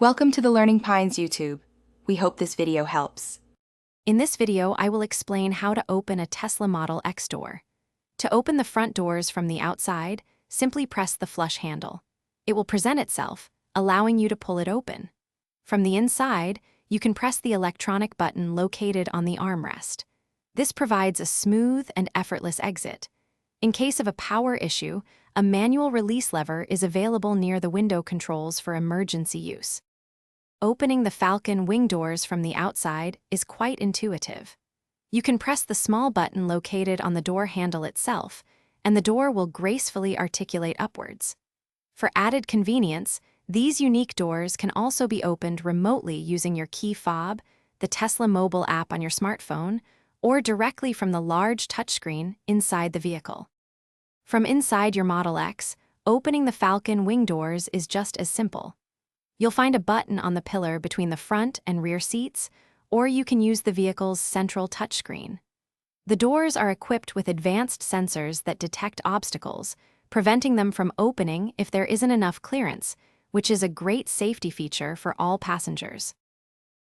Welcome to the Learning Pines YouTube. We hope this video helps. In this video, I will explain how to open a Tesla Model X door. To open the front doors from the outside, simply press the flush handle. It will present itself, allowing you to pull it open. From the inside, you can press the electronic button located on the armrest. This provides a smooth and effortless exit. In case of a power issue, a manual release lever is available near the window controls for emergency use. Opening the Falcon wing doors from the outside is quite intuitive. You can press the small button located on the door handle itself, and the door will gracefully articulate upwards. For added convenience, these unique doors can also be opened remotely using your key fob, the Tesla mobile app on your smartphone, or directly from the large touchscreen inside the vehicle. From inside your Model X, opening the Falcon wing doors is just as simple. You'll find a button on the pillar between the front and rear seats, or you can use the vehicle's central touchscreen. The doors are equipped with advanced sensors that detect obstacles, preventing them from opening if there isn't enough clearance, which is a great safety feature for all passengers.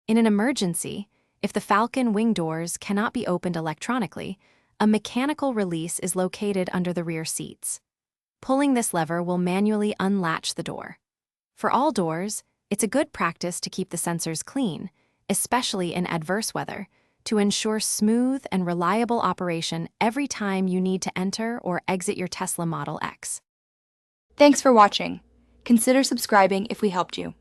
In an emergency, if the Falcon wing doors cannot be opened electronically, a mechanical release is located under the rear seats. Pulling this lever will manually unlatch the door. For all doors, it's a good practice to keep the sensors clean, especially in adverse weather, to ensure smooth and reliable operation every time you need to enter or exit your Tesla Model X. Thanks for watching. Consider subscribing if we helped you.